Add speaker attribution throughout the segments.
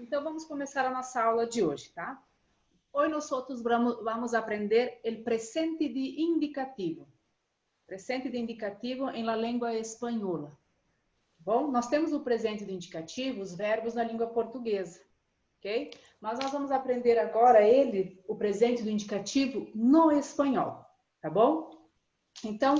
Speaker 1: Então, vamos começar a nossa aula de hoje, tá? Hoje nós vamos aprender o presente de indicativo. Presente de indicativo em la língua espanhola. Bom, nós temos o presente de indicativo, os verbos na língua portuguesa, ok? Mas nós vamos aprender agora o presente do indicativo no espanhol, tá bom? Então,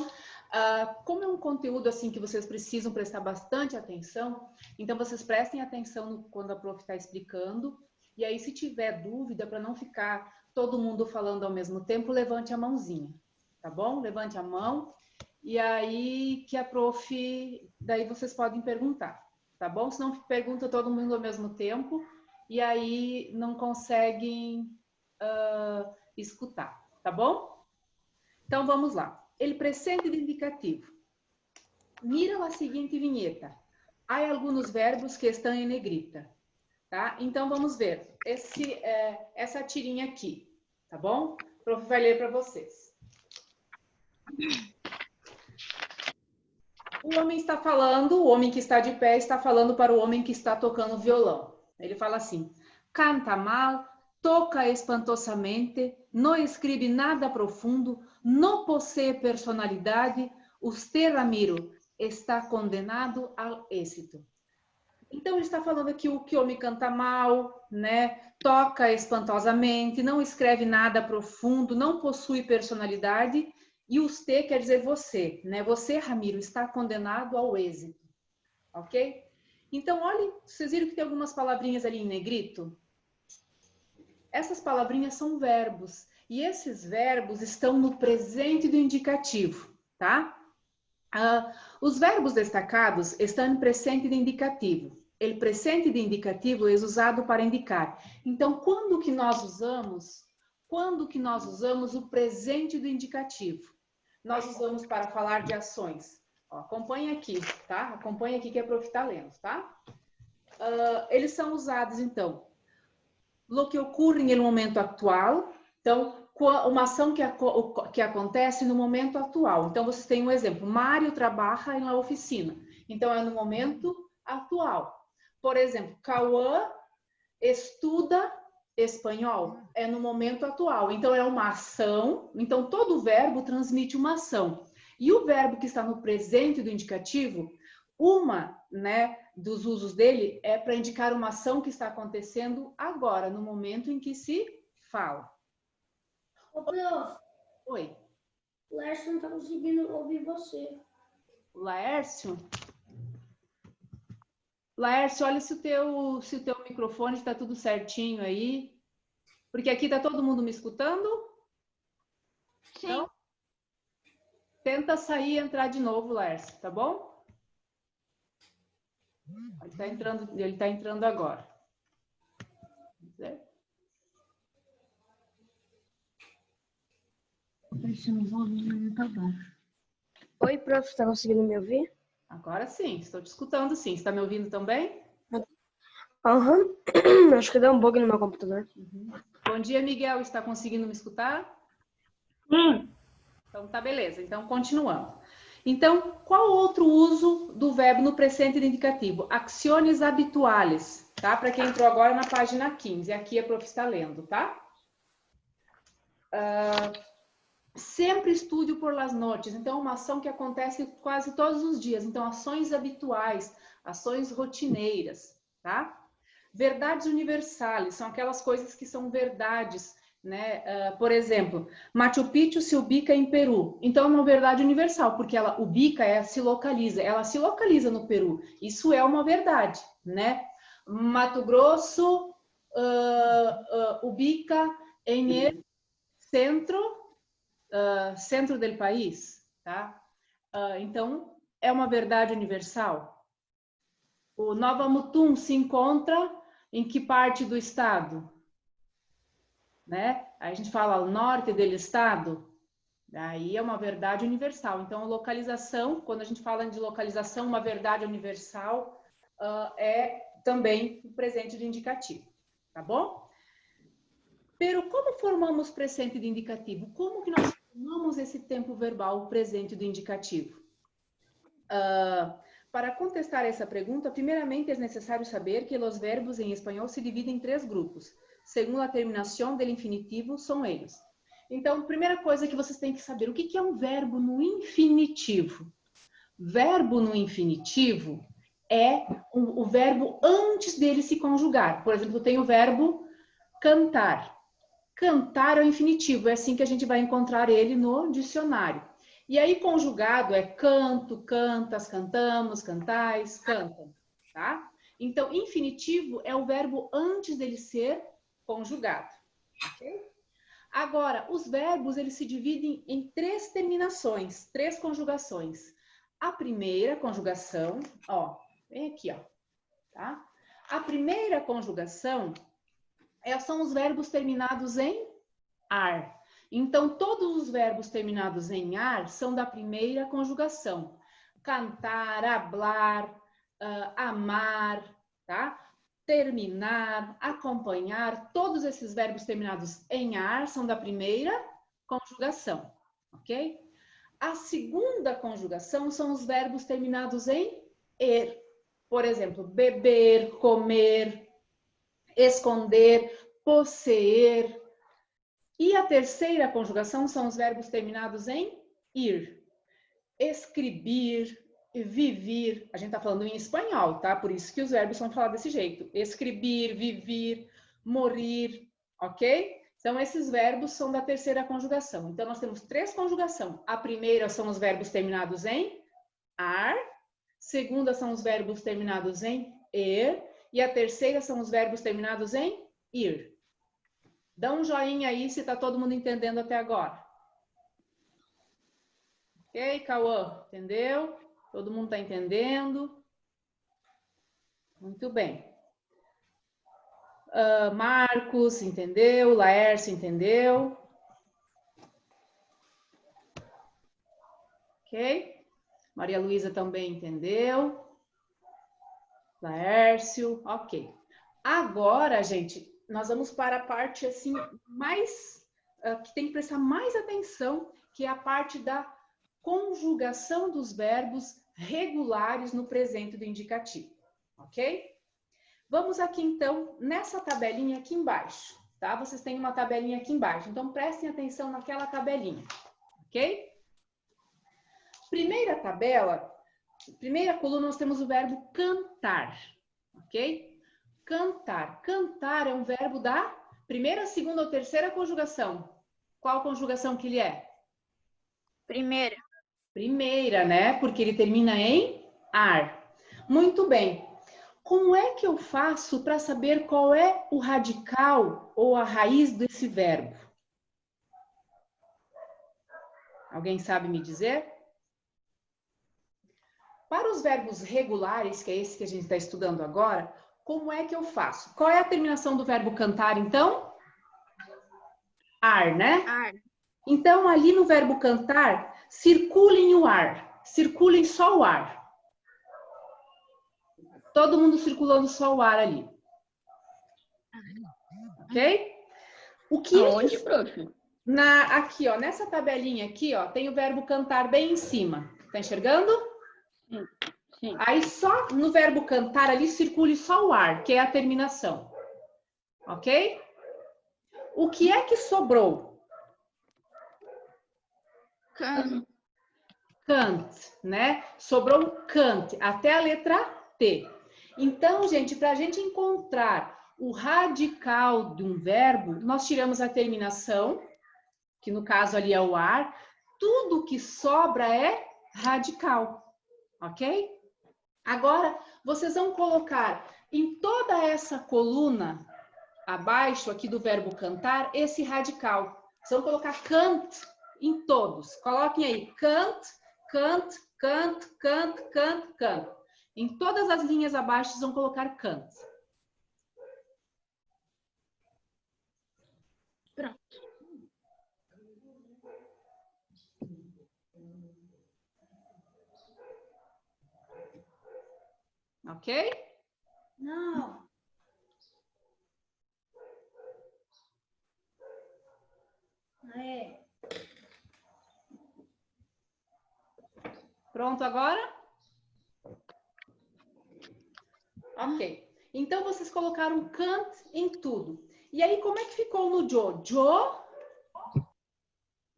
Speaker 1: como é um conteúdo assim que vocês precisam prestar bastante atenção, então vocês prestem atenção quando a prof está explicando, e aí se tiver dúvida, para não ficar todo mundo falando ao mesmo tempo, levante a mãozinha, tá bom? Levante a mão, e aí que a prof, daí vocês podem perguntar, tá bom? Se não pergunta todo mundo ao mesmo tempo, e aí não conseguem escutar, tá bom? Então vamos lá. El presente de indicativo. Mira a seguinte vinheta. Há alguns verbos que estão em negrita, tá? Então vamos ver essa tirinha aqui, tá bom? O prof vai ler para vocês. O homem está falando, o homem que está de pé está falando para o homem que está tocando violão. Ele fala assim: canta mal, toca espantosamente, não escreve nada profundo, não possui personalidade, usted, Ramiro, está condenado ao êxito. Então, ele está falando aqui que o homem canta mal, né? Toca espantosamente, não escreve nada profundo, não possui personalidade, e usted quer dizer você, né? Você, Ramiro, está condenado ao êxito, ok? Então, olhem, vocês viram que tem algumas palavrinhas ali em negrito? Essas palavrinhas são verbos, e esses verbos estão no presente do indicativo, tá? Os verbos destacados estão no presente de indicativo. O presente de indicativo é usado para indicar. Então, quando que nós usamos o presente do indicativo? Nós usamos para falar de ações. Ó, acompanha aqui, tá? Acompanha aqui que a prof está lendo, tá? Eles são usados, então, lo que ocorre no momento atual. Então, uma ação que acontece no momento atual. Então, vocês têm um exemplo. Mário trabalha na oficina. Então, é no momento atual. Por exemplo, Cauã estuda espanhol. É no momento atual. Então, é uma ação. Então, todo verbo transmite uma ação. E o verbo que está no presente do indicativo, dos usos dele é para indicar uma ação que está acontecendo agora, no momento em que se fala.
Speaker 2: Ô, prof.
Speaker 1: Oi.
Speaker 2: O Laércio não está conseguindo ouvir você.
Speaker 1: Laércio? Laércio, olha se o teu microfone está tudo certinho aí. Porque aqui está todo mundo me escutando?
Speaker 3: Sim.
Speaker 1: Então, tenta sair e entrar de novo, Laércio, tá bom? Ele tá entrando agora. Certo?
Speaker 2: Oi, prof, está conseguindo me ouvir?
Speaker 1: Agora sim, estou te escutando sim. Você está me ouvindo também?
Speaker 2: Aham. Acho que deu um bug no meu computador.
Speaker 1: Bom dia, Miguel. Está conseguindo me escutar? Então, tá beleza. Então, continuando. Então, qual outro uso do verbo no presente de indicativo? Acciones habituales, tá? Para quem entrou agora na página 15. Aqui a prof está lendo, tá? Sempre estudo por las noches. Então, uma ação que acontece quase todos os dias. Então, ações habituais, ações rotineiras, tá? Verdades universais, são aquelas coisas que são verdades, né? Por exemplo, Machu Picchu se ubica em Peru. Então, é uma verdade universal, porque ela ubica, ela se localiza no Peru. Isso é uma verdade, né? Mato Grosso ubica em el centro do país, tá? Então, é uma verdade universal. O Nova Mutum se encontra em que parte do estado? Né? Aí a gente fala o norte do estado, aí é uma verdade universal. Então, a localização, quando a gente fala de localização, uma verdade universal é também o presente de indicativo, tá bom? Pero como formamos presente de indicativo? Como que nós formamos esse tempo verbal presente do indicativo? para contestar essa pergunta, primeiramente é necessário saber que os verbos em espanhol se dividem em 3 grupos. Segundo a terminação do infinitivo, são eles. Então, primeira coisa que vocês têm que saber, o que é um verbo no infinitivo? Verbo no infinitivo é o verbo antes dele se conjugar. Por exemplo, tem o verbo cantar. Cantar é o infinitivo, é assim que a gente vai encontrar ele no dicionário. E aí, conjugado é canto, cantas, cantamos, cantais, cantam, tá? Então, infinitivo é o verbo antes dele ser conjugado, ok? Agora, os verbos, eles se dividem em 3 terminações, 3 conjugações. A primeira conjugação, ó, vem aqui, ó, tá? A primeira conjugação são os verbos terminados em ar. Então, todos os verbos terminados em ar são da primeira conjugação. Cantar, hablar, amar, tá? Terminar, acompanhar, todos esses verbos terminados em ar são da primeira conjugação, ok? A segunda conjugação são os verbos terminados em er. Por exemplo, beber, comer, esconder, possuir. E a terceira conjugação são os verbos terminados em ir. Escrever, viver. A gente está falando em espanhol, tá? Por isso que os verbos são falados desse jeito. Escrever, viver, morrer, ok? Então, esses verbos são da terceira conjugação. Então, nós temos 3 conjugações. A primeira são os verbos terminados em ar. Segunda são os verbos terminados em er. E a terceira são os verbos terminados em ir. Dá um joinha aí se está todo mundo entendendo até agora. Ok, Cauã? Entendeu? Todo mundo está entendendo? Muito bem. Marcos, entendeu? Laércio, entendeu? Ok? Maria Luísa também entendeu? Laércio, ok. Agora, gente, nós vamos para a parte assim mais que tem que prestar mais atenção, que é a parte da conjugação dos verbos regulares no presente do indicativo, ok? Vamos aqui então nessa tabelinha aqui embaixo, tá? Vocês têm uma tabelinha aqui embaixo, então prestem atenção naquela tabelinha, ok? Primeira tabela, primeira coluna nós temos o verbo cantar, ok? Cantar. Cantar é um verbo da primeira, segunda ou terceira conjugação. Qual conjugação que ele é?
Speaker 3: Primeira.
Speaker 1: Primeira, né? Porque ele termina em ar. Muito bem. Como é que eu faço para saber qual é o radical ou a raiz desse verbo? Alguém sabe me dizer? Para os verbos regulares, que é esse que a gente está estudando agora, como é que eu faço? Qual é a terminação do verbo cantar, então? Ar, né?
Speaker 3: Ar.
Speaker 1: Então, ali no verbo cantar, circulem o ar. Circulem só o ar. Todo mundo circulando só o ar ali. Ok? O que
Speaker 3: Aonde, prof?
Speaker 1: Aqui, ó, nessa tabelinha aqui, ó, tem o verbo cantar bem em cima. Tá enxergando?
Speaker 3: Sim. Sim.
Speaker 1: Aí só no verbo cantar ali circule só o ar, que é a terminação. Ok? O que é que sobrou?
Speaker 3: Can.
Speaker 1: Cant, né? Sobrou um cant, até a letra T. Então, gente, para a gente encontrar o radical de um verbo, nós tiramos a terminação, que no caso ali é o ar. Tudo que sobra é radical, ok? Agora, vocês vão colocar em toda essa coluna abaixo aqui do verbo cantar, esse radical. Vocês vão colocar cant em todos. Coloquem aí, cant, cant, cant, cant, cant, cant. Em todas as linhas abaixo, vocês vão colocar cant.
Speaker 3: Pronto.
Speaker 1: Ok?
Speaker 3: Não. É.
Speaker 1: Pronto agora? Ok. Então, vocês colocaram can't em tudo. E aí, como é que ficou no jo?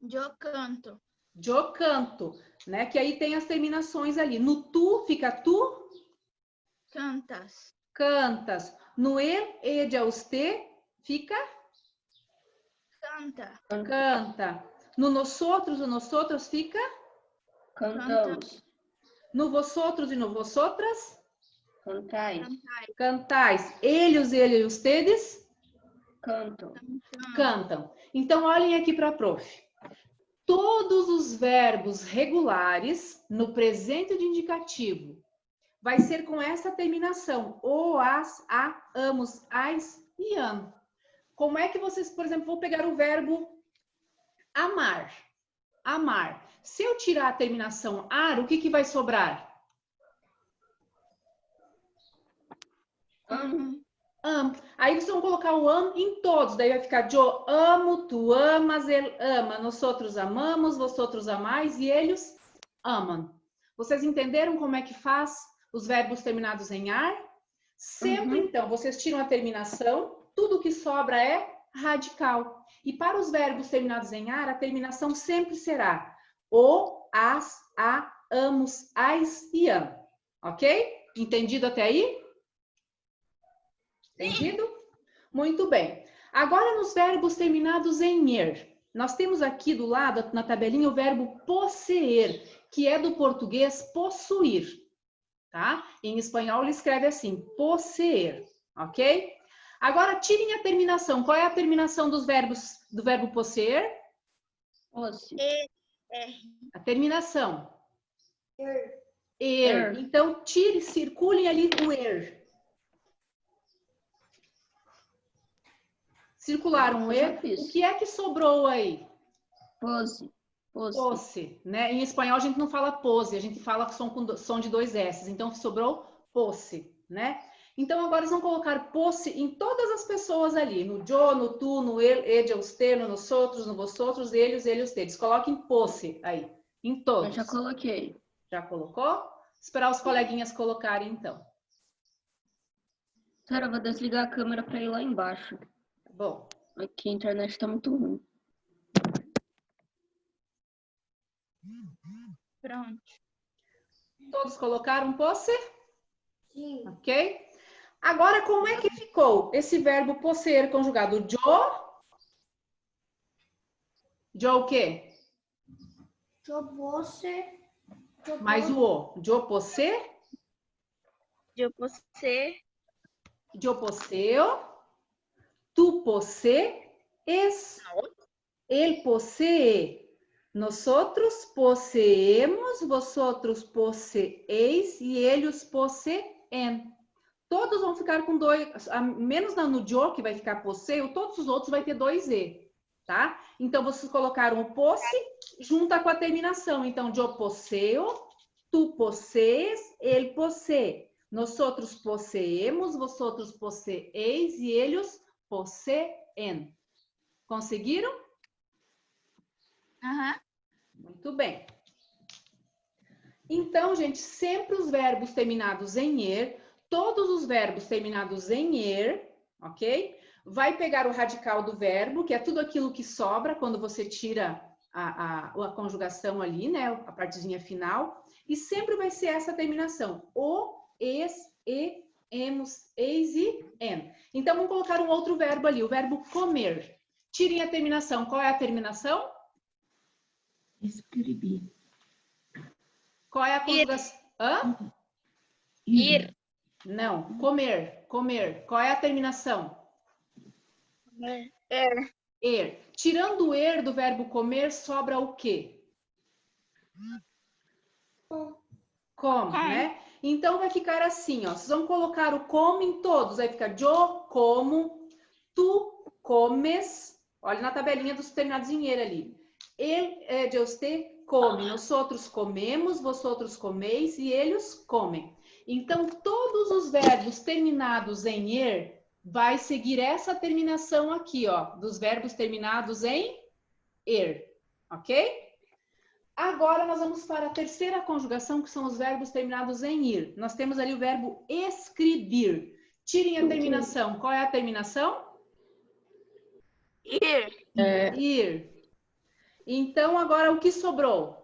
Speaker 3: Eu canto.
Speaker 1: Jo canto, né? Que aí tem as terminações ali. No tu, fica tu,
Speaker 3: Cantas.
Speaker 1: cantas. No ede, usted, fica
Speaker 3: Canta.
Speaker 1: canta. No nosotros, o nosotros fica
Speaker 4: Cantamos.
Speaker 1: no vosotros e no vosotras,
Speaker 4: Cantais.
Speaker 1: cantais. Eles, ele e ustedes
Speaker 4: Cantam.
Speaker 1: cantam. Então, olhem aqui para a prof. Todos os verbos regulares no presente de indicativo vai ser com essa terminação. O, as, a, amos, as e am. Como é que vocês, por exemplo, vou pegar o verbo amar. Amar. Se eu tirar a terminação ar, o que vai sobrar?
Speaker 4: Amo.
Speaker 1: Am. Aí vocês vão colocar o am em todos. Daí vai ficar eu amo, tu amas, ele ama. Nós outros amamos, vosotros amais e eles amam. Vocês entenderam como é que faz os verbos terminados em ar? Sempre, então, vocês tiram a terminação, tudo que sobra é radical. E para os verbos terminados em ar, a terminação sempre será o, as, a, amos, as e am. Ok? Entendido até aí? Entendido? Muito bem. Agora, nos verbos terminados em er. Nós temos aqui do lado, na tabelinha, o verbo possuir, que é do português possuir. Tá? Em espanhol, ele escreve assim, possuir. Ok? Agora, tirem a terminação. Qual é a terminação dos verbos, do verbo possuir?
Speaker 4: Fosse.
Speaker 1: A terminação.
Speaker 2: Er.
Speaker 1: Er. Então, circulem ali o er. Circularam o
Speaker 4: Eu já
Speaker 1: er.
Speaker 4: fiz.
Speaker 1: O que é que sobrou aí?
Speaker 4: Pose. Pose.
Speaker 1: Posse, né? Em espanhol a gente não fala pose, a gente fala som de dois S. Então sobrou posse, né? Então agora eles vão colocar posse em todas as pessoas ali, no yo, no tu, no ele, usted, no nosotros, no vosotros, eles, ele, ustedes. Coloquem posse aí, em
Speaker 4: Eu
Speaker 1: todos.
Speaker 4: já coloquei.
Speaker 1: Já colocou? Esperar os coleguinhas colocarem então.
Speaker 4: Cara, eu vou desligar a câmera pra ir lá embaixo.
Speaker 1: Bom,
Speaker 4: Aqui a internet tá muito ruim.
Speaker 3: Pronto.
Speaker 1: todos colocaram posse?
Speaker 2: Sim.
Speaker 1: Ok? Agora, como é que ficou esse verbo possuir conjugado? Jo o quê? Mais o o. Jo posse?
Speaker 3: Eu possei.
Speaker 1: Yo poseo, tú posees, él posee, nosotros poseemos, vosotros poseéis e eles poseen. Todos vão ficar com dois, menos no yo, que vai ficar posseu, todos os outros vai ter dois e, tá? Então, vocês colocaram o posse junto com a terminação. Então, yo poseo, tú posees, él posee. Nosotros poseemos, vosotros poseéis e eles poseen. Conseguiram?
Speaker 3: Aham.
Speaker 1: Muito bem. Então, gente, sempre os verbos terminados em er, todos os verbos terminados em er, ok? Vai pegar o radical do verbo, que é tudo aquilo que sobra quando você tira a conjugação ali, né? A partezinha final. E sempre vai ser essa terminação. O, es, e, emos, eis e en. Então, vamos colocar um outro verbo ali, o verbo comer. Tirem a terminação. Qual é a terminação?
Speaker 4: Escrevi.
Speaker 1: Qual é a conjugação? Hã?
Speaker 3: Ir.
Speaker 1: Não, comer, comer. Qual é a terminação? Er. Tirando o er do verbo comer, sobra o quê? Com, né? Então vai ficar assim, ó. Vocês vão colocar o como em todos. Aí fica yo como, tu comes. Olha na tabelinha dos terminados em er ali. Ele, de usted, come. Nós outros comemos, vosotros comeis e eles comem. Então, todos os verbos terminados em er vai seguir essa terminação aqui, ó, dos verbos terminados em er, ok? Agora, nós vamos para a terceira conjugação, que são os verbos terminados em ir. Nós temos ali o verbo escrever. escribir. Tirem a terminação. Qual é a terminação?
Speaker 3: Ir.
Speaker 1: Ir. Então, agora o que sobrou?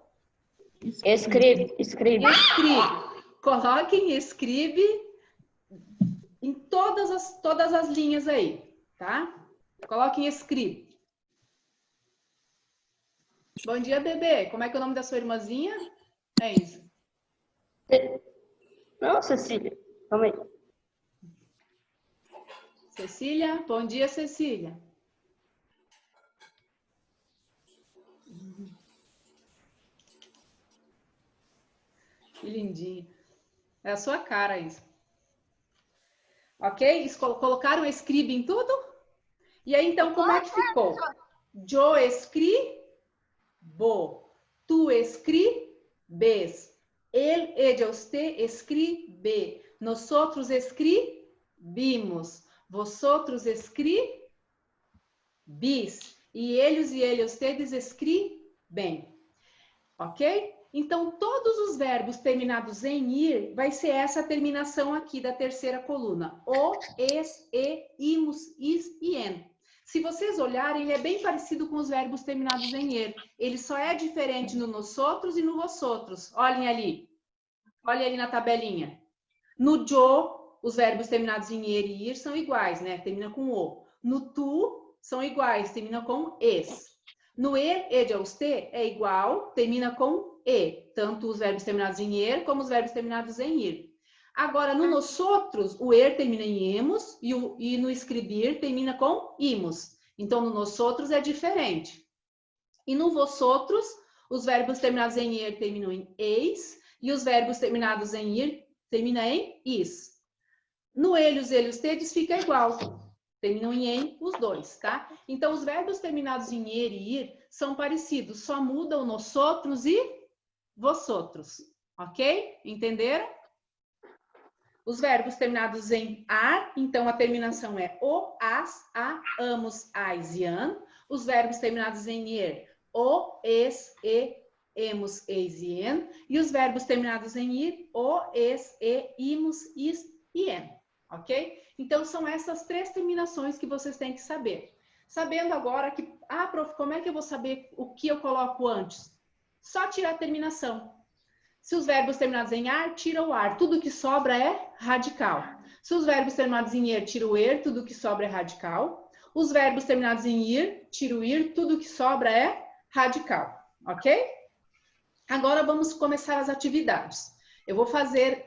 Speaker 4: Escreve.
Speaker 1: Escribe. Coloquem escribe em todas as linhas aí, tá? Coloquem escribe. Bom dia, bebê. Como é que é o nome da sua irmãzinha? Enzo.
Speaker 4: Não, Cecília. Calma aí.
Speaker 1: Cecília. Bom dia, Cecília. Que lindinho. É a sua cara isso. Ok? Colocaram escribe em tudo? E aí, então, como é que ficou? Yo escribo. Tu escribes. Él, ella, usted escribe. Nosotros escribimos. Vosotros escribis. E eles e ele, ustedes escribem. Ok? Então, todos os verbos terminados em ir, vai ser essa terminação aqui da terceira coluna. O, es, e, imos, is e en. Se vocês olharem, ele é bem parecido com os verbos terminados em er. Ele só é diferente no nosotros e no vosotros. Olhem ali. Olhem ali na tabelinha. No yo, os verbos terminados em er e ir são iguais, né? Termina com o. No tu, são iguais, termina com es. No er, ella, usted é igual, termina com e. Tanto os verbos terminados em er como os verbos terminados em ir. Agora, no nosotros, o er termina em emos e no escrever termina com imos. Então, no nosotros é diferente. E no vosotros, os verbos terminados em er terminam em eis e os verbos terminados em ir terminam em is. No eles, tedes fica igual. Terminam em os dois, tá? Então, os verbos terminados em er e ir são parecidos, só muda o nosotros e vosotros. Ok? Entenderam? Os verbos terminados em ar, então a terminação é o, as, a, amos, ais e an. Os verbos terminados em er, o, es, e, emos, eis e en. E os verbos terminados em ir, o, es, e, imos, is e en. Ok? Então, são essas três terminações que vocês têm que saber. Sabendo agora que, prof, como é que eu vou saber o que eu coloco antes? Só tirar a terminação. Se os verbos terminados em ar, tira o ar. Tudo que sobra é radical. Se os verbos terminados em er, tira o er. Tudo que sobra é radical. Os verbos terminados em ir, tira o ir. Tudo que sobra é radical. Ok? Agora vamos começar as atividades. Eu vou fazer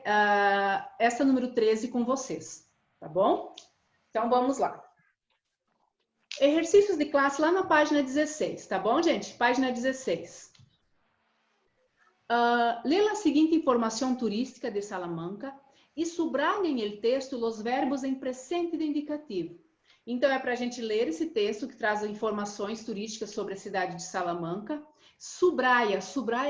Speaker 1: essa número 13 com vocês. Tá bom? Então vamos lá. Exercícios de classe lá na página 16. Tá bom, gente? Página 16. Lê a seguinte informação turística de Salamanca e subrayem el texto os verbos em presente de indicativo. Então, é para a gente ler esse texto que traz informações turísticas sobre a cidade de Salamanca. Subraia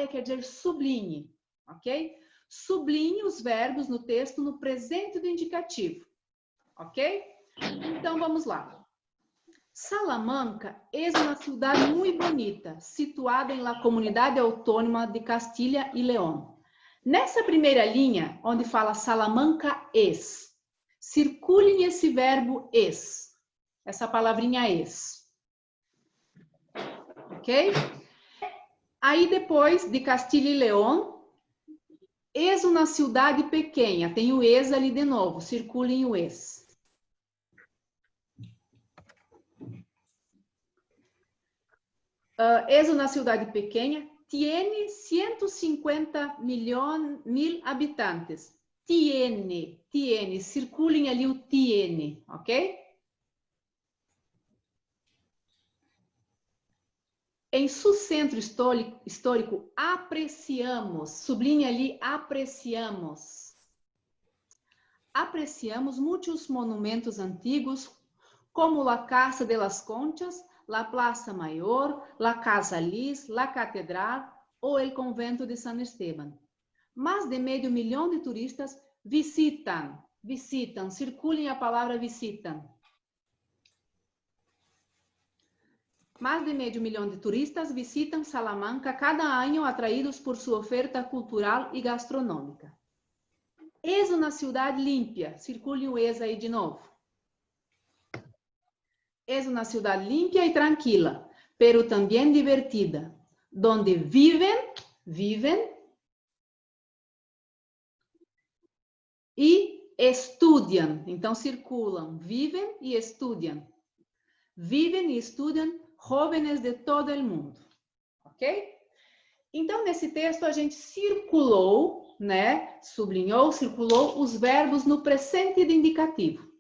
Speaker 1: quer dizer sublinhe, ok? Sublinhe os verbos no texto no presente do indicativo, ok? Então, vamos lá. Salamanca é uma cidade muito bonita, situada em la comunidade autônoma de Castilha e León. Nessa primeira linha, onde fala Salamanca es, circulem esse verbo es, essa palavrinha es. Ok? Aí depois de Castilha e León, es uma cidade pequena, tem o es ali de novo, circulem o es. Es uma cidade pequena, tiene 150 mil habitantes. Tiene, circulem ali o tiene, ok? Em seu centro histórico, apreciamos, sublinhe ali, apreciamos. Apreciamos muitos monumentos antigos, como la Casa de las Conchas, la Plaza Mayor, la Casa Lis, la Catedral ou el Convento de San Esteban. Mais de meio milhão de turistas visitam, circulem a palavra visitam. Mais de meio milhão de turistas visitam Salamanca cada ano, atraídos por sua oferta cultural e gastronômica. Es una ciudad limpia. Circule o es aí de novo. Es una ciudad limpia y tranquila, pero también divertida, donde viven e estudiam. Então, circulam, vivem e estudam. Vivem e estudam jóvenes de todo o mundo. Ok? Então, nesse texto, a gente circulou, né? Sublinhou, circulou os verbos no presente de indicativo.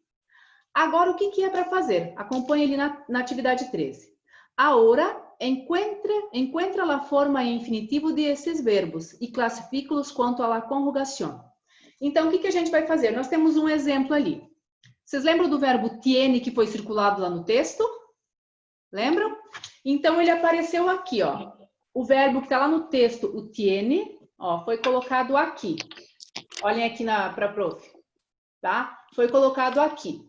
Speaker 1: Agora, o que é para fazer? Acompanhe ali na atividade 13. Agora, encuentra a forma em infinitivo de esses verbos e classifica-los quanto à conjugação. Então, o que a gente vai fazer? Nós temos um exemplo ali. Vocês lembram do verbo tiene que foi circulado lá no texto? Lembram? Então, ele apareceu aqui, ó. O verbo que está lá no texto, o tiene, ó, foi colocado aqui. Olhem aqui para a prof. Tá? Foi colocado aqui.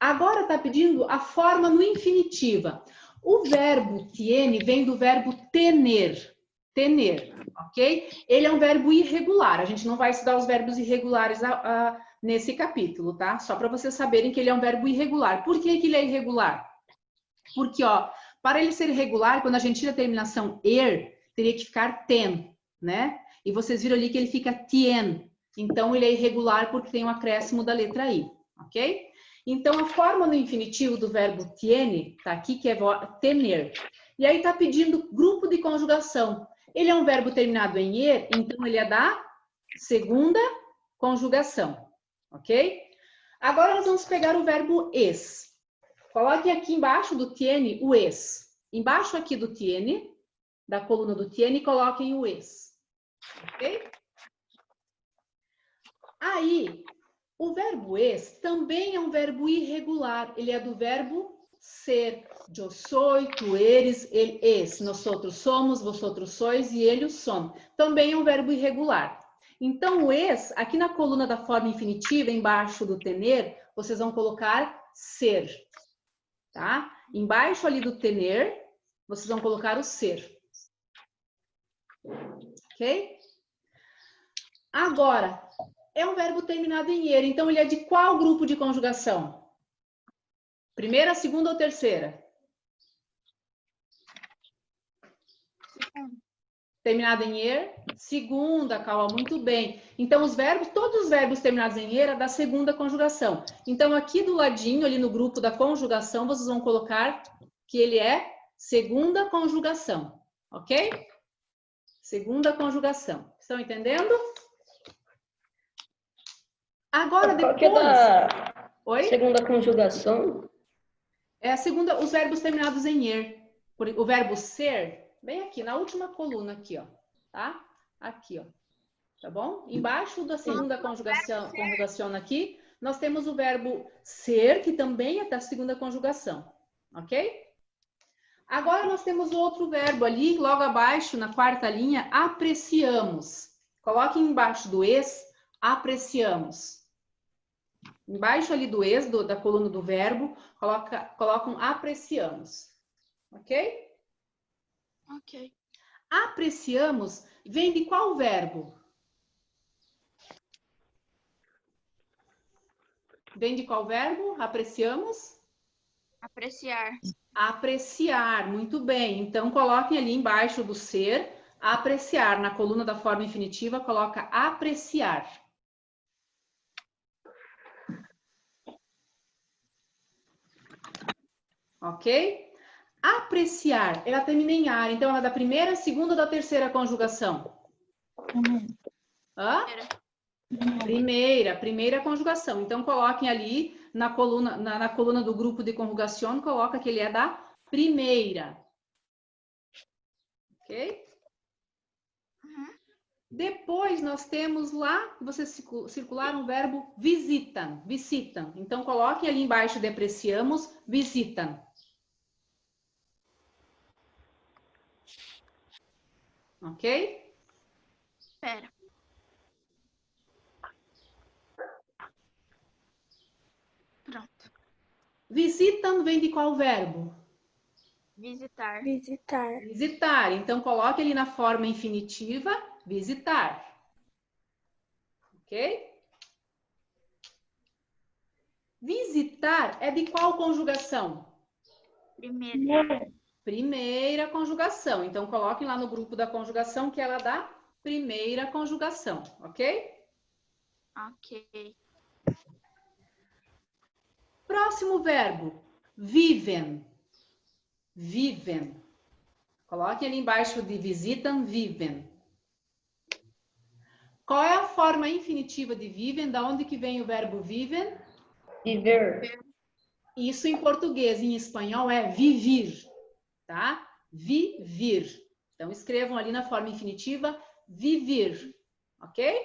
Speaker 1: Agora está pedindo a forma no infinitiva. O verbo tiene vem do verbo tener. Tener, ok? Ele é um verbo irregular. A gente não vai estudar os verbos irregulares nesse capítulo, tá? Só para vocês saberem que ele é um verbo irregular. Por que ele é irregular? Porque, ó, para ele ser irregular, quando a gente tira a terminação er, teria que ficar ten, né? E vocês viram ali que ele fica tien. Então, ele é irregular porque tem um acréscimo da letra i, ok? Então, a forma no infinitivo do verbo tiene, tá aqui, que é tener. E aí tá pedindo grupo de conjugação. Ele é um verbo terminado em er, então ele é da segunda conjugação, ok? Agora nós vamos pegar o verbo es. Coloquem aqui embaixo do tiene o es. Embaixo aqui do tiene, da coluna do tiene, coloquem o es, ok? Aí, o verbo es também é um verbo irregular. Ele é do verbo ser. Yo soy, tu eres, él es. Nosotros somos, vosotros sois e eles são. Também é um verbo irregular. Então, o es, aqui na coluna da forma infinitiva, embaixo do tener, vocês vão colocar ser. Tá? Embaixo ali do tener, vocês vão colocar o ser. Ok? Agora, é um verbo terminado em er, então ele é de qual grupo de conjugação? Primeira, segunda ou terceira? Terminado em er? Segunda, calma, muito bem. Então, todos os verbos terminados em er é da segunda conjugação. Então, aqui do ladinho, ali no grupo da conjugação, vocês vão colocar que ele é segunda conjugação, ok? Segunda conjugação. Estão entendendo? Agora,
Speaker 4: Qual que é
Speaker 1: depois...
Speaker 4: da
Speaker 1: Oi?
Speaker 4: segunda conjugação?
Speaker 1: É a segunda, os verbos terminados em er. O verbo ser, bem aqui, na última coluna aqui, ó. Tá? Aqui, ó. Tá bom? Embaixo da segunda conjugação aqui, nós temos o verbo ser, que também é da segunda conjugação. Ok? Agora nós temos o outro verbo ali, logo abaixo, na quarta linha, apreciamos. Coloquem embaixo do es, apreciamos. Embaixo ali do es, da coluna do verbo, colocam apreciamos. Ok?
Speaker 3: Ok.
Speaker 1: Apreciamos vem de qual verbo? Vem de qual verbo? Apreciamos?
Speaker 3: Apreciar.
Speaker 1: Apreciar, muito bem. Então, coloquem ali embaixo do ser, apreciar. Na coluna da forma infinitiva, coloca apreciar. Ok? Apreciar, ela termina em ar, então ela é da primeira, segunda ou da terceira conjugação? Hã? Primeira conjugação. Então, coloquem ali na coluna do grupo de conjugação, coloca que ele é da primeira. Ok? Depois, nós temos lá, vocês circularam o verbo visitam. Então, coloquem ali embaixo de apreciamos, visitam. Ok?
Speaker 3: Espera. Pronto.
Speaker 1: Visitam vem de qual verbo?
Speaker 3: Visitar.
Speaker 2: Visitar.
Speaker 1: Visitar. Então, coloque ali na forma infinitiva, visitar. Ok? Visitar é de qual conjugação?
Speaker 3: Primeira.
Speaker 1: Primeira conjugação. Então, coloquem lá no grupo da conjugação que ela dá primeira conjugação, ok?
Speaker 3: Ok.
Speaker 1: Próximo verbo, vivem. Vivem. Coloquem ali embaixo de visitam, vivem. Qual é a forma infinitiva de vivem? Da onde que vem o verbo vivem?
Speaker 4: Viver.
Speaker 1: Isso em português, em espanhol é vivir, tá? Vivir. Então, escrevam ali na forma infinitiva, vivir, ok?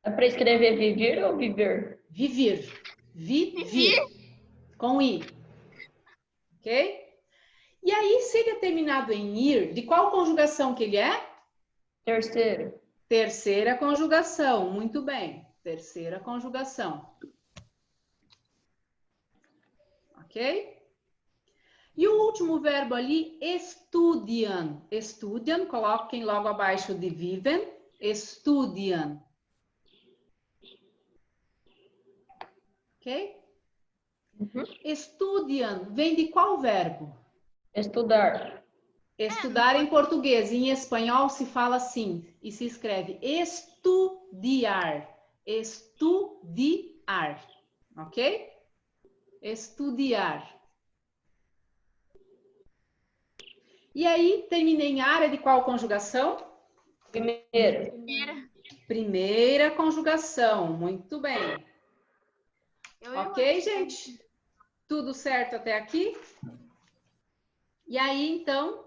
Speaker 4: É para escrever viver ou viver?
Speaker 1: Vivir. Vivir. Com I. Ok? E aí, se ele é terminado em ir, de qual conjugação que ele é?
Speaker 4: Terceiro.
Speaker 1: Terceira conjugação. Muito bem. Terceira conjugação. Ok? E o último verbo ali, estudiam. Estudiam, coloquem logo abaixo de vivem. Estudiam. Ok? Estudiam vem de qual verbo?
Speaker 4: Estudar.
Speaker 1: Estudar em português. Em espanhol se fala assim e se escreve estudiar. Estudiar. Ok? Estudiar. E aí, terminei em ar, é de qual conjugação?
Speaker 4: Primeiro.
Speaker 3: Primeira.
Speaker 1: Primeira conjugação. Muito bem. Ok,
Speaker 3: acho.
Speaker 1: gente? Tudo certo até aqui? E aí, então,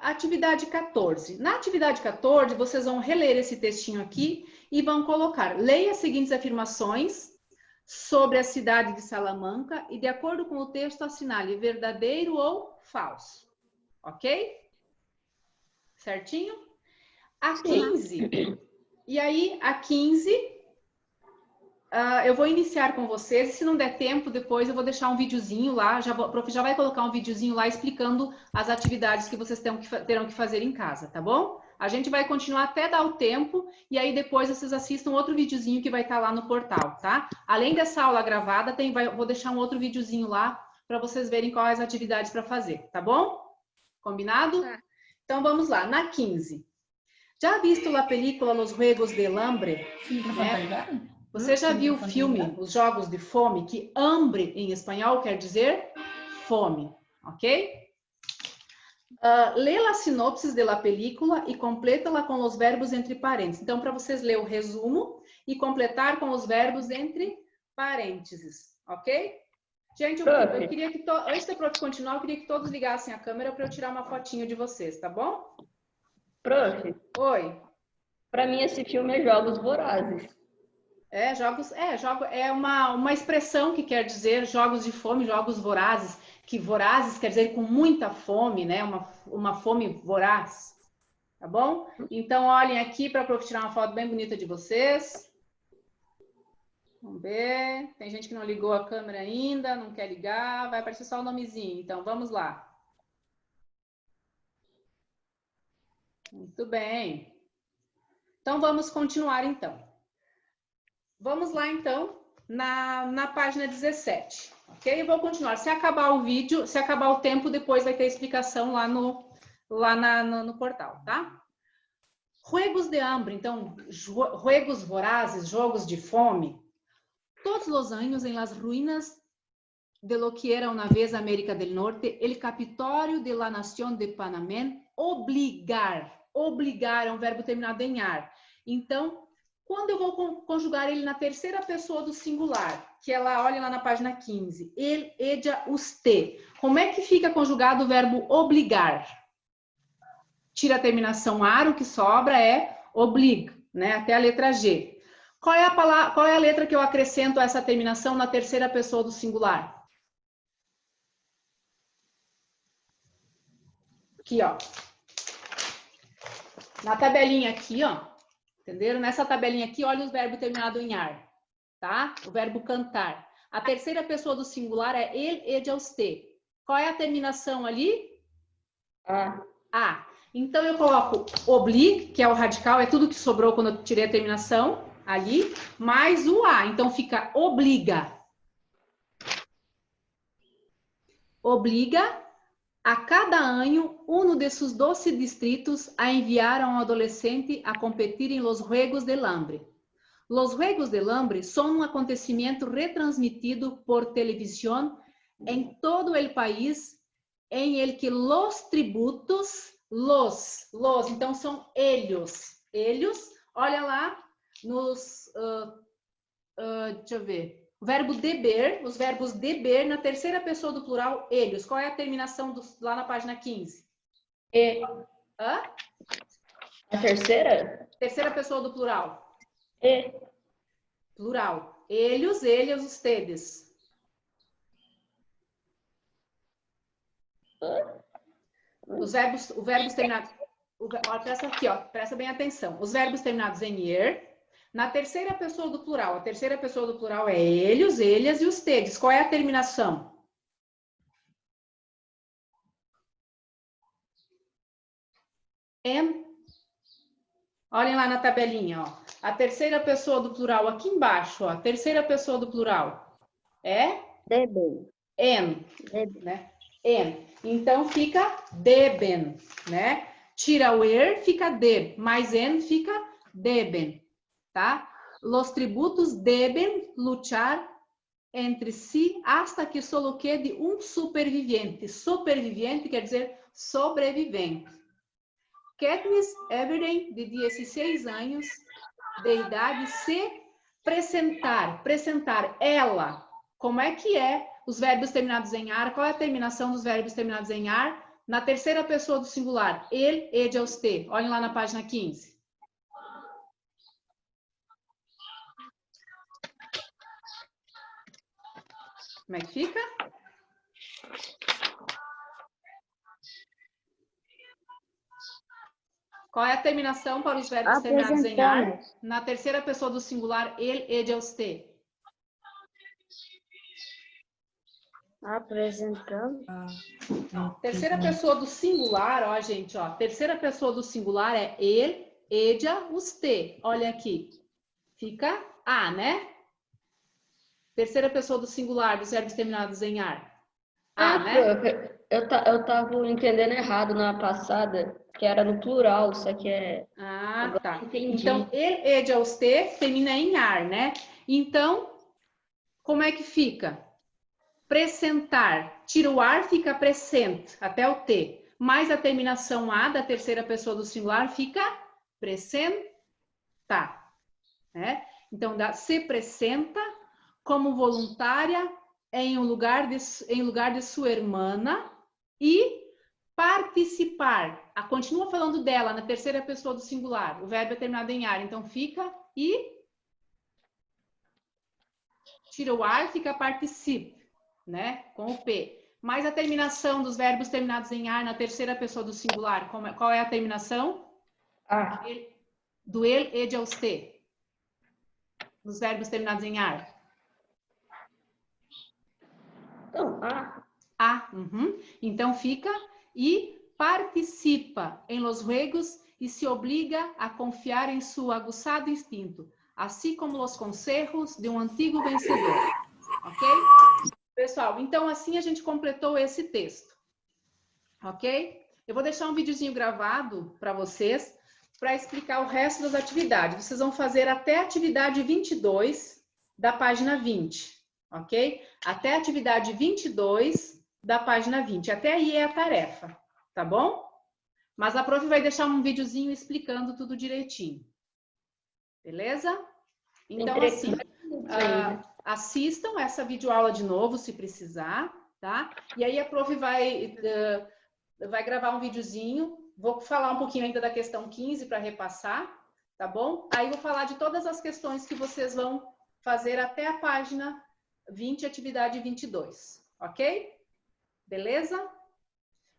Speaker 1: atividade 14. Na atividade 14, vocês vão reler esse textinho aqui e vão colocar: leia as seguintes afirmações sobre a cidade de Salamanca e, de acordo com o texto, assinale verdadeiro ou falso. Ok? Certinho? A 15. E aí, a 15... eu vou iniciar com vocês, e se não der tempo, depois eu vou deixar um videozinho lá, o prof já vai colocar um videozinho lá explicando as atividades que vocês terão que fazer em casa, tá bom? A gente vai continuar até dar o tempo, e aí depois vocês assistam outro videozinho que vai estar lá no portal, tá? Além dessa aula gravada, vou deixar um outro videozinho lá para vocês verem quais as atividades para fazer, tá bom? Combinado?
Speaker 3: Tá.
Speaker 1: Então vamos lá, na 15. Já visto a película Los Juegos del Hambre? Né? Você já viu o filme Os Jogos de Fome, que hambre em espanhol quer dizer fome, ok? Lê a sinopse da película e completa-la com os verbos entre parênteses. Então, para vocês ler o resumo e completar com os verbos entre parênteses, ok? Gente, eu queria que, antes da prof continuar, eu queria que todos ligassem a câmera para eu tirar uma fotinho de vocês, tá bom?
Speaker 4: Prof,
Speaker 1: Oi.
Speaker 4: para mim esse filme é Jogos Vorazes.
Speaker 1: É uma expressão que quer dizer jogos de fome, jogos vorazes, que vorazes quer dizer com muita fome, né? Uma fome voraz, tá bom? Então, olhem aqui para eu tirar uma foto bem bonita de vocês. Vamos ver, tem gente que não ligou a câmera ainda, não quer ligar, vai aparecer só o nomezinho, então vamos lá. Muito bem. Então, vamos continuar então. Vamos lá, então, na página 17, ok? Eu vou continuar. Se acabar o vídeo, se acabar o tempo, depois vai ter explicação lá no portal, tá? Juegos de hambre, então, juegos vorazes, jogos de fome. Todos os anos, em las ruínas de lo que era una vez América del Norte, el Capitólio de la Nación de Panamá, obligar é um verbo terminado em ar. Então, quando eu vou conjugar ele na terceira pessoa do singular, que ela olha lá na página 15, ele, ella, usted. Como é que fica conjugado o verbo obrigar? Tira a terminação ar, o que sobra é oblig, né? Até a letra G. Qual é a letra que eu acrescento a essa terminação na terceira pessoa do singular? Aqui, ó. Na tabelinha aqui, ó. Entenderam? Nessa tabelinha aqui, olha os verbos terminados em ar, tá? O verbo cantar. A terceira pessoa do singular é ele, ella, usted. Qual é a terminação ali? A. Então, eu coloco oblig, que é o radical, é tudo que sobrou quando eu tirei a terminação. ali, mais o A. Então, fica obliga. Obliga a cada ano uno de sus 12 distritos a enviar a un adolescente a competir en los Juegos del Hambre. Los Juegos del Hambre son un acontecimiento retransmitido por televisión en todo el país, en el que los tributos, então são eles, olha lá nos, deixa eu ver, o verbo deber, os verbos deber na terceira pessoa do plural, eles. Qual é a terminação lá na página 15?
Speaker 4: E.
Speaker 1: Hã?
Speaker 4: A terceira?
Speaker 1: Terceira pessoa do plural.
Speaker 4: E.
Speaker 1: Plural. Eles, ustedes. Os verbos terminados... presta aqui, ó, presta bem atenção. Os verbos terminados em er, na terceira pessoa do plural. A terceira pessoa do plural é eles, eles e ustedes. Qual é a terminação? Em. Olhem lá na tabelinha, ó. A terceira pessoa do plural aqui embaixo, ó. A terceira pessoa do plural é?
Speaker 2: Deben.
Speaker 1: Em, né? Em. Então, fica deben, né? Tira o er, fica deb. Mais en, fica deben, tá? Los tributos deben luchar entre si hasta que solo quede um superviviente. Superviviente quer dizer sobrevivente. Katniss Everdeen, de 16 anos de idade, se presentar. Presentar, ela. Como é que é os verbos terminados em ar? Qual é a terminação dos verbos terminados em ar? Na terceira pessoa do singular. Ele, ella, usted. Olhem lá na página 15. Como é que fica? Qual é a terminação para os verbos terminados em ar? Na terceira pessoa do singular, ele, ella, usted.
Speaker 2: Apresentando.
Speaker 1: Terceira pessoa do singular, ó, gente, ó. Terceira pessoa do singular é ele, ella, usted. Olha aqui. Fica a, né? Terceira pessoa do singular, dos verbos terminados em ar. A, né?
Speaker 4: Eu tava entendendo errado na passada, que era no plural, isso aqui é...
Speaker 1: Ah,
Speaker 4: agora
Speaker 1: tá.
Speaker 4: entendi.
Speaker 1: Então, ele, ella, usted termina em ar, né? Então, como é que fica? Presentar. Tira o ar, fica present, até o T. Mais a terminação A da terceira pessoa do singular fica presenta, né? Então, se presenta como voluntária em lugar de sua irmã e participar. Continua falando dela na terceira pessoa do singular. O verbo é terminado em ar, então fica e tira o ar, fica participe, né? Com o P. Mais a terminação dos verbos terminados em ar na terceira pessoa do singular. Qual é a terminação?
Speaker 4: Ah.
Speaker 1: Do ele, ella, usted. Dos verbos terminados em ar.
Speaker 4: Então, A.
Speaker 1: A. Então fica e participa em los juegos e se obriga a confiar em seu aguçado instinto, assim como os conselhos de um antigo vencedor. Ok? Pessoal, então assim a gente completou esse texto. Ok? Eu vou deixar um videozinho gravado para vocês, para explicar o resto das atividades. Vocês vão fazer até a atividade 22 da página 20. Ok? Até a atividade 22 da página 20. Até aí é a tarefa, tá bom? Mas a prof vai deixar um videozinho explicando tudo direitinho. Beleza? Então, assim, assistam essa videoaula de novo, se precisar, tá? E aí a prof vai gravar um videozinho. Vou falar um pouquinho ainda da questão 15 para repassar, tá bom? Aí vou falar de todas as questões que vocês vão fazer até a página 20, atividade 22, ok? Beleza?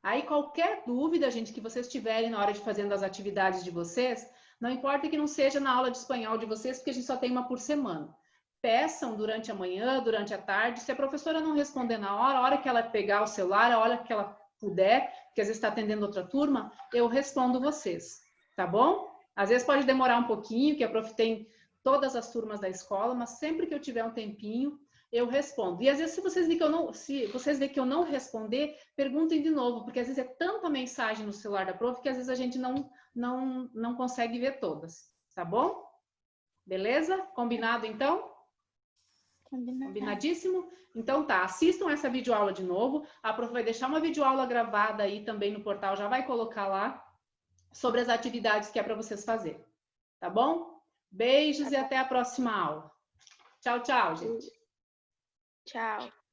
Speaker 1: Aí qualquer dúvida, gente, que vocês tiverem na hora de fazendo as atividades de vocês, não importa que não seja na aula de espanhol de vocês, porque a gente só tem uma por semana. Peçam durante a manhã, durante a tarde. Se a professora não responder na hora, a hora que ela pegar o celular, a hora que ela puder, porque às vezes está atendendo outra turma, eu respondo vocês, tá bom? Às vezes pode demorar um pouquinho, que a prof tem todas as turmas da escola, mas sempre que eu tiver um tempinho, eu respondo. E às vezes, se vocês verem que eu não responder, perguntem de novo, porque às vezes é tanta mensagem no celular da prof que às vezes a gente não consegue ver todas, tá bom? Beleza? Combinado, então? Combinadíssimo? Então tá, assistam essa videoaula de novo. A prof vai deixar uma videoaula gravada aí também no portal, já vai colocar lá, sobre as atividades que é para vocês fazerem. Tá bom? Beijos e até a próxima aula. Tchau, tchau, gente.
Speaker 3: Tchau.